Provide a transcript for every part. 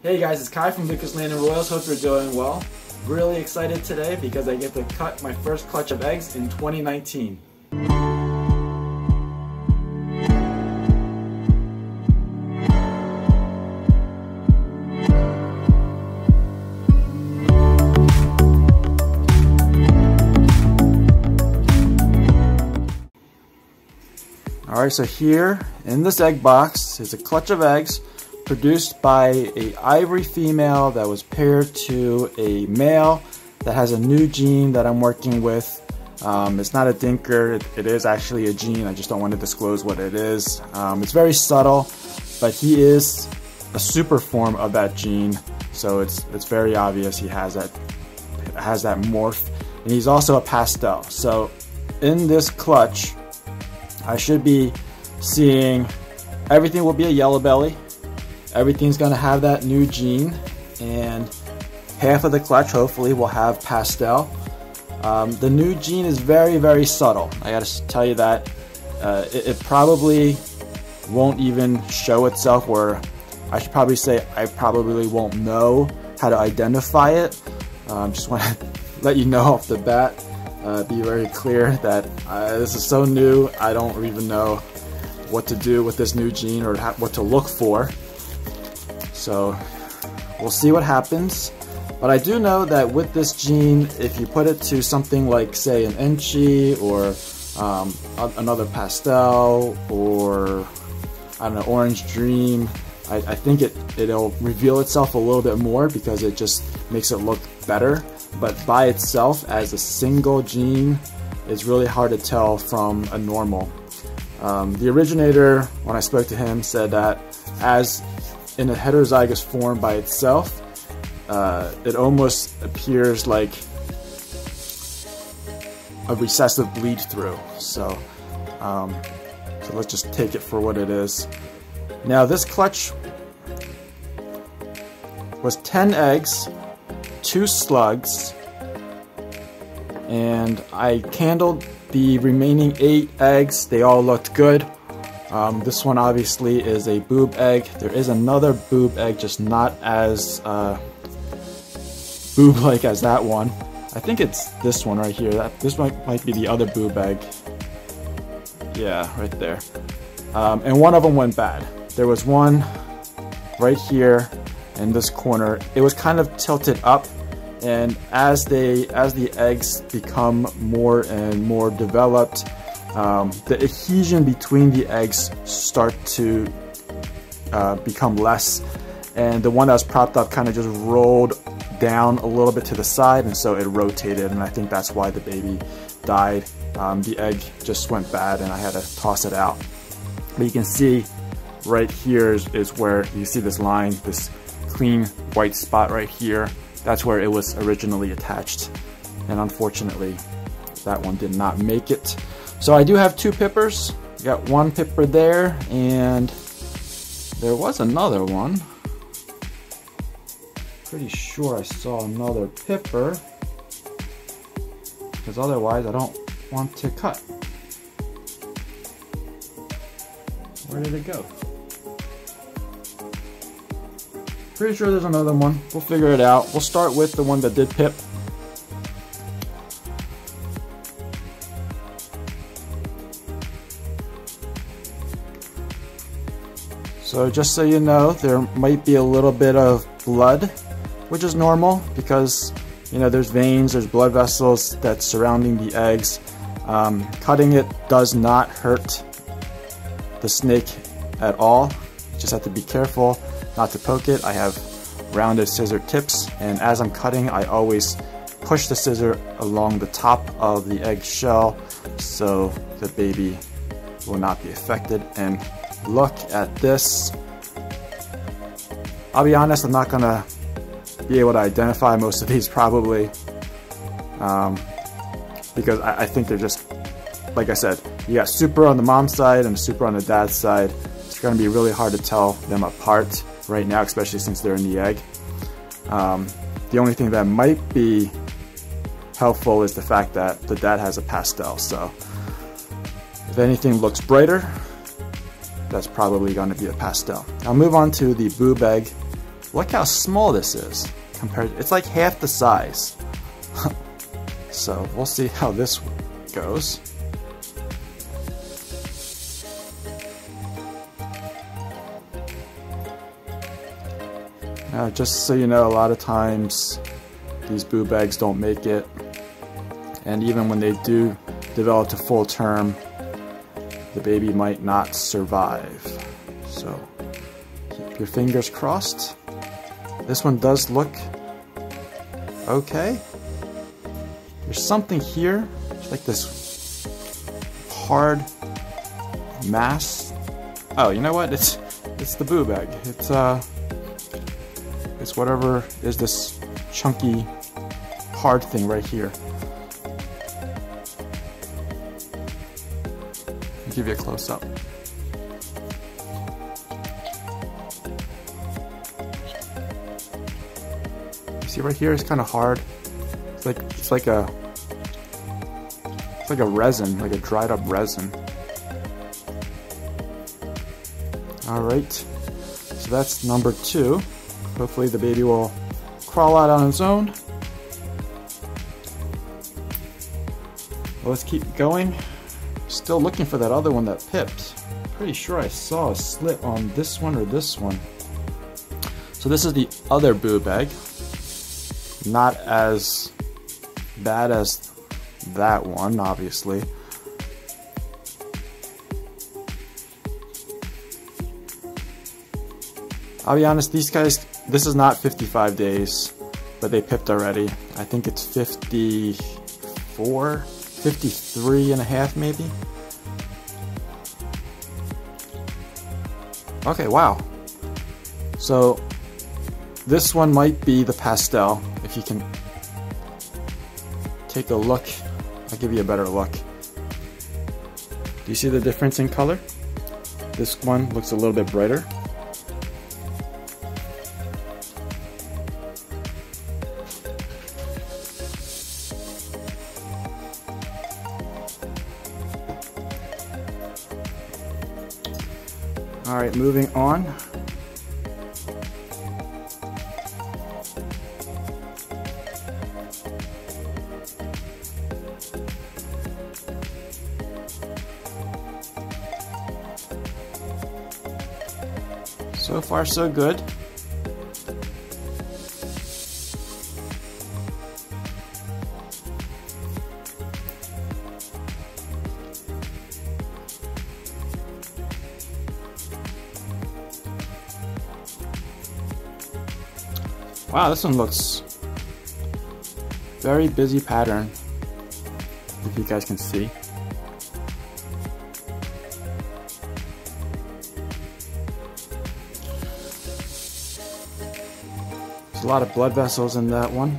Hey guys, it's Kai from Lucas Land & Royals. Hope you're doing well. Really excited today because I get to cut my first clutch of eggs in 2019. Alright, so here in this egg box is a clutch of eggs produced by an ivory female that was paired to a male that has a new gene that I'm working with. It's not a dinker, it is actually a gene, I just don't want to disclose what it is. It's very subtle, but he is a super form of that gene, so it's very obvious he has that morph, and he's also a pastel. So in this clutch, I should be seeing everything will be a yellow belly. Everything's gonna have that new gene, and half of the clutch hopefully will have pastel. The new gene is very, very subtle. I gotta tell you that. It probably won't even show itself, or I should probably say I probably won't know how to identify it. Just want to let you know off the bat, be very clear that this is so new, I don't even know what to do with this new gene or what to look for. So we'll see what happens, but I do know that with this gene, if you put it to something like, say, an Enchi or another pastel, or I don't know, Orange Dream, I think it'll reveal itself a little bit more because it just makes it look better. But by itself, as a single gene, it's really hard to tell from a normal. The originator, when I spoke to him, said that as in a heterozygous form by itself, it almost appears like a recessive bleed through. So let's just take it for what it is. Now this clutch was 10 eggs, 2 slugs, and I candled the remaining 8 eggs. They all looked good. This one obviously is a boob egg. There is another boob egg, just not as boob-like as that one. I think it's this one right here. This might be the other boob egg. Yeah, right there. And one of them went bad. There was one right here in this corner. It was kind of tilted up, and as the eggs become more and more developed, the adhesion between the eggs start to become less, and the one that was propped up kind of just rolled down a little bit to the side, and so it rotated, and I think that's why the baby died. The egg just went bad and I had to toss it out. But you can see right here is where you see this line, this clean white spot right here. That's where it was originally attached, and unfortunately that one did not make it. So I do have 2 pippers. Got 1 pipper there, and there was another one. Pretty sure I saw another pipper, because otherwise I don't want to cut. Where did it go? Pretty sure there's another one. We'll figure it out. We'll start with the one that did pip. So just so you know, there might be a little bit of blood, which is normal because, you know, there's veins, there's blood vessels that's surrounding the eggs. Cutting it does not hurt the snake at all. You just have to be careful not to poke it. I have rounded scissor tips, and as I'm cutting, I always push the scissor along the top of the egg shell so the baby will not be affected. And look at this. I'll be honest, I'm not gonna be able to identify most of these probably, because I think they're just, like I said, you got super on the mom's side and super on the dad's side. It's gonna be really hard to tell them apart right now, especially since they're in the egg. The only thing that might be helpful is the fact that the dad has a pastel, so if anything looks brighter, that's probably going to be a pastel. I'll move on to the boob egg. Look how small this is compared. It's like half the size. So we'll see how this goes. Now, just so you know, a lot of times these boob eggs don't make it, and even when they do develop to full term, the baby might not survive. So keep your fingers crossed. This one does look okay. There's something here, it's like this hard mass. Oh, you know what? It's the boob egg. It's whatever is this chunky hard thing right here. I'll give you a close up. See right here, it's kind of hard. It's like a resin, like a dried up resin. All right, so that's number 2. Hopefully the baby will crawl out on its own. Well, let's keep going. Still looking for that other one that pipped. Pretty sure I saw a slit on this one or this one. So this is the other boob egg. Not as bad as that one, obviously. I'll be honest, these guys, this is not 55 days, but they pipped already. I think it's 54, 53 and a half maybe. Okay, wow. So this one might be the pastel. If you can take a look, I'll give you a better look. Do you see the difference in color? This one looks a little bit brighter. All right, moving on. So far, so good. Wow, this one looks very busy pattern, if you guys can see. There's a lot of blood vessels in that one.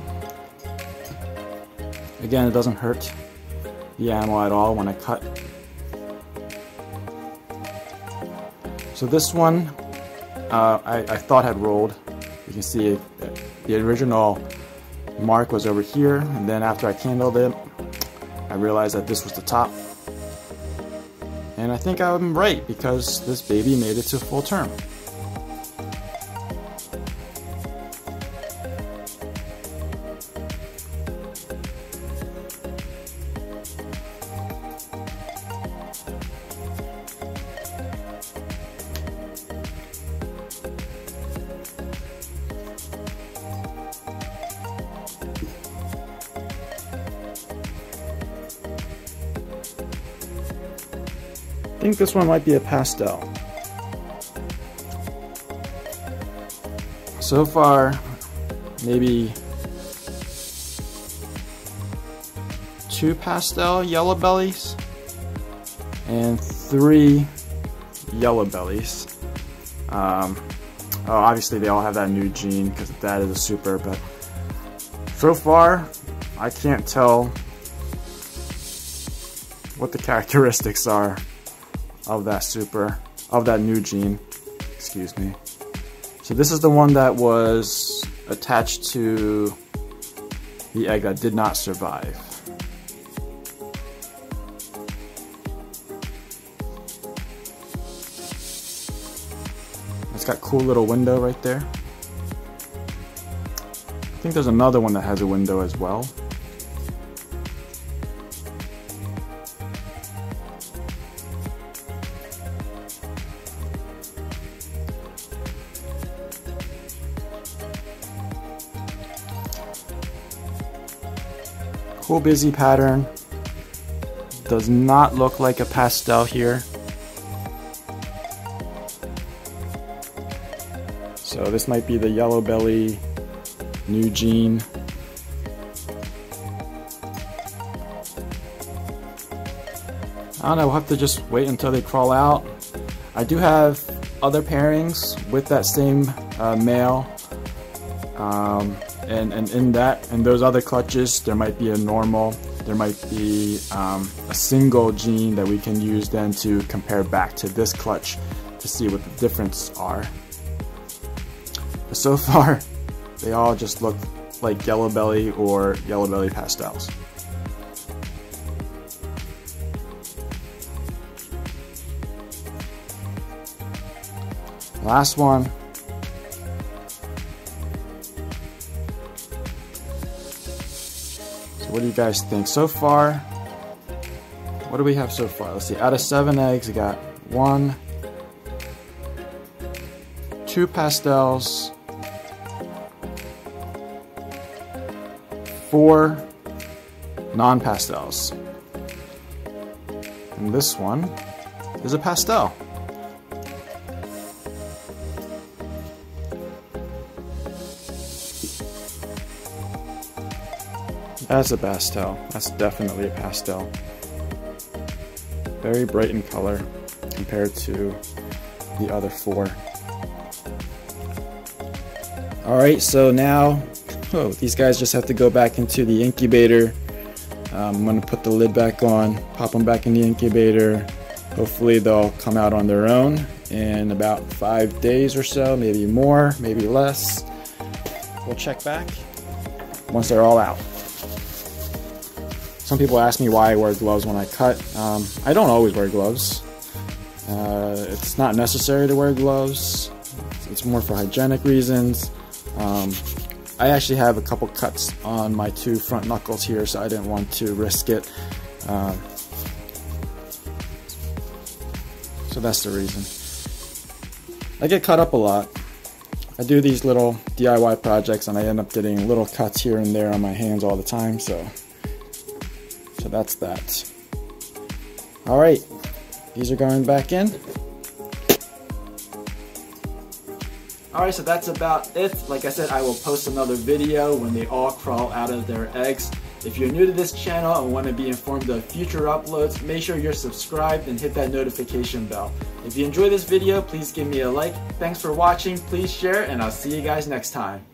Again, it doesn't hurt the animal at all when I cut. So this one I thought had rolled. You can see the original mark was over here, and then after I candled it, I realized that this was the top. And I think I'm right, because this baby made it to full term. I think this one might be a pastel. So far, maybe 2 pastel yellow bellies and 3 yellow bellies. Obviously they all have that new gene because that is a super, but so far I can't tell what the characteristics are of that new gene, excuse me. So this is the one that was attached to the egg that did not survive. It's got a cool little window right there. think there's another one that has a window as well. Cool busy pattern. Does not look like a pastel here. So this might be the Yellow Belly new jean. I don't know, we'll have to just wait until they crawl out. I do have other pairings with that same male. And in those other clutches, there might be a normal, there might be a single jean that we can use then to compare back to this clutch to see what the difference are. But so far, they all just look like Yellow Belly or Yellow Belly pastels. Last one. What do you guys think so far? What do we have so far? Let's see, out of 7 eggs, we got 1, 2 pastels, 4 non-pastels. And this one is a pastel. That's a pastel. That's definitely a pastel. Very bright in color compared to the other 4. Alright, so now these guys just have to go back into the incubator. I'm going to put the lid back on, pop them back in the incubator. Hopefully they'll come out on their own in about 5 days or so, maybe more, maybe less. We'll check back once they're all out. Some people ask me why I wear gloves when I cut. I don't always wear gloves. It's not necessary to wear gloves. It's more for hygienic reasons. I actually have a couple cuts on my 2 front knuckles here, so I didn't want to risk it. So that's the reason. I get cut up a lot. I do these little DIY projects and I end up getting little cuts here and there on my hands all the time, so that's that. Alright, these are going back in. Alright, so that's about it. Like I said, I will post another video when they all crawl out of their eggs. If you're new to this channel and want to be informed of future uploads, make sure you're subscribed and hit that notification bell. If you enjoyed this video, please give me a like. Thanks for watching, please share, and I'll see you guys next time.